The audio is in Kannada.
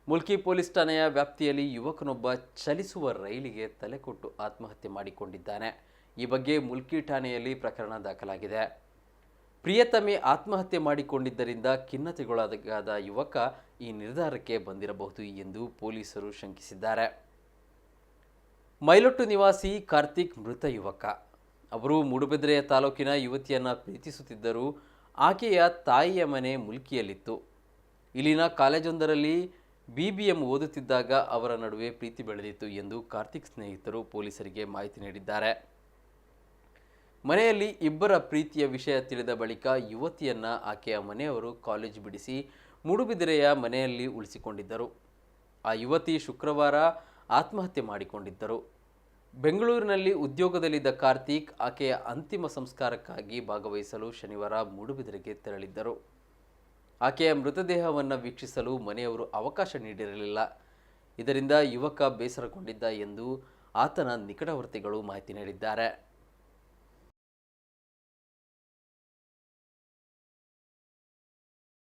ಮುಲ್ಕಿ ಪೊಲೀಸ್ ಠಾಣೆಯ ವ್ಯಾಪ್ತಿಯಲ್ಲಿ ಯುವಕನೊಬ್ಬ ಚಲಿಸುವ ರೈಲಿಗೆ ತಲೆಕೊಟ್ಟು ಆತ್ಮಹತ್ಯೆ ಮಾಡಿಕೊಂಡಿದ್ದಾನೆ. ಈ ಬಗ್ಗೆ ಮುಲ್ಕಿ ಠಾಣೆಯಲ್ಲಿ ಪ್ರಕರಣ ದಾಖಲಾಗಿದೆ. ಪ್ರಿಯತಮೆ ಆತ್ಮಹತ್ಯೆ ಮಾಡಿಕೊಂಡಿದ್ದರಿಂದ ಖಿನ್ನತೆಗೊಳಗಾದ ಯುವಕ ಈ ನಿರ್ಧಾರಕ್ಕೆ ಬಂದಿರಬಹುದು ಎಂದು ಪೊಲೀಸರು ಶಂಕಿಸಿದ್ದಾರೆ. ಮೈಲೊಟ್ಟು ನಿವಾಸಿ ಕಾರ್ತಿಕ್ ಮೃತ ಯುವಕ. ಅವರು ಮೂಡುಬಿದಿರೆ ತಾಲೂಕಿನ ಯುವತಿಯನ್ನ ಪ್ರೀತಿಸುತ್ತಿದ್ದರು. ಆಕೆಯ ತಾಯಿಯ ಮನೆ ಮುಲ್ಕಿಯಲ್ಲಿತ್ತು. ಇಲ್ಲಿನ ಕಾಲೇಜೊಂದರಲ್ಲಿ BBM ಓದುತ್ತಿದ್ದಾಗ ಅವರ ನಡುವೆ ಪ್ರೀತಿ ಬೆಳೆದಿತ್ತು ಎಂದು ಕಾರ್ತಿಕ್ ಸ್ನೇಹಿತರು ಪೊಲೀಸರಿಗೆ ಮಾಹಿತಿ ನೀಡಿದ್ದಾರೆ. ಮನೆಯಲ್ಲಿ ಇಬ್ಬರ ಪ್ರೀತಿಯ ವಿಷಯ ತಿಳಿದ ಬಳಿಕ ಯುವತಿಯನ್ನ ಆಕೆಯ ಮನೆಯವರು ಕಾಲೇಜು ಬಿಡಿಸಿ ಮೂಡುಬಿದಿರೆಯ ಮನೆಯಲ್ಲಿ ಉಳಿಸಿಕೊಂಡಿದ್ದರು. ಆ ಯುವತಿ ಶುಕ್ರವಾರ ಆತ್ಮಹತ್ಯೆ ಮಾಡಿಕೊಂಡಿದ್ದರು. ಬೆಂಗಳೂರಿನಲ್ಲಿ ಉದ್ಯೋಗದಲ್ಲಿದ್ದ ಕಾರ್ತಿಕ್ ಆಕೆಯ ಅಂತಿಮ ಸಂಸ್ಕಾರಕ್ಕಾಗಿ ಭಾಗವಹಿಸಲು ಶನಿವಾರ ಮೂಡುಬಿದಿರೆಗೆ ತೆರಳಿದ್ದರು. ಆಕೆಯ ಮೃತದೇಹವನ್ನು ವೀಕ್ಷಿಸಲು ಮನೆಯವರು ಅವಕಾಶ ನೀಡಿರಲಿಲ್ಲ. ಇದರಿಂದ ಯುವಕ ಬೇಸರಗೊಂಡಿದ್ದ ಎಂದು ಆತನ ನಿಕಟವರ್ತಿಗಳು ಮಾಹಿತಿ ನೀಡಿದ್ದಾರೆ.